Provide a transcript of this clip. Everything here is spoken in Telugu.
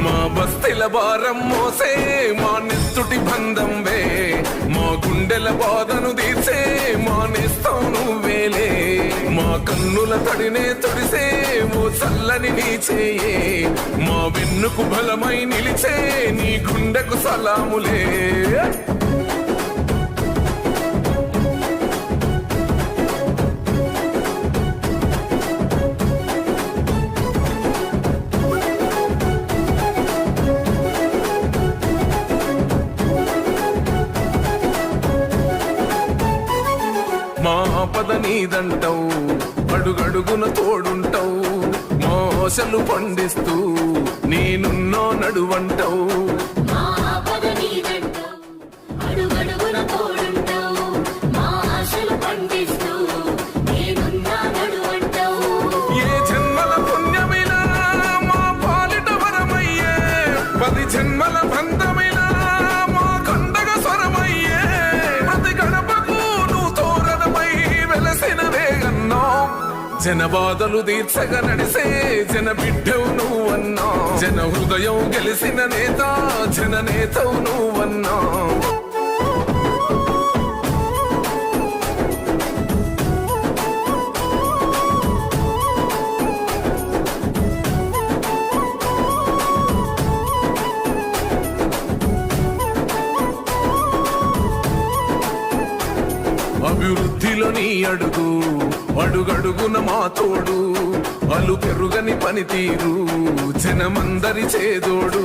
మా బస్తీల భారం మోసే మా నెత్తుటి బంధంవే, మా గుండెల బాధను తీర్చే మా నేస్తం నువ్వేలే. మా కన్నుల తడినే తొడిసే ఓ చల్లని నీ చేయే, మా వెన్నుకు బలమై నిలిచే నీ గుండెకు సలాములే. మా ఆపద నీదంటావు, అడుగడుగున తోడుంటావు, మా ఆశలు పండిస్తూ నేనున్నో నడువంటావు. ఏ జన్మల పుణ్యమిలా మా పాలిట వరమయ్యే, 10 జన్మల బంధమిలా మా కండగ స్వరమయ్యే. ప్రతి గడపకు నువ్వు తోరణమై వెలసిన వేగన్నా, జన బాధలు తీర్చగా నడిసే జన బిడ్డవు నువ్వన్నా. జన హృదయం గెలిసిన నేత జన నేతవు నువ్వన్నా. అభివృద్ధిలో నీ అడుగు, అడుగడుగున మా తోడు, అలు పెరుగని పనితీరు జనమందరి చేదోడు.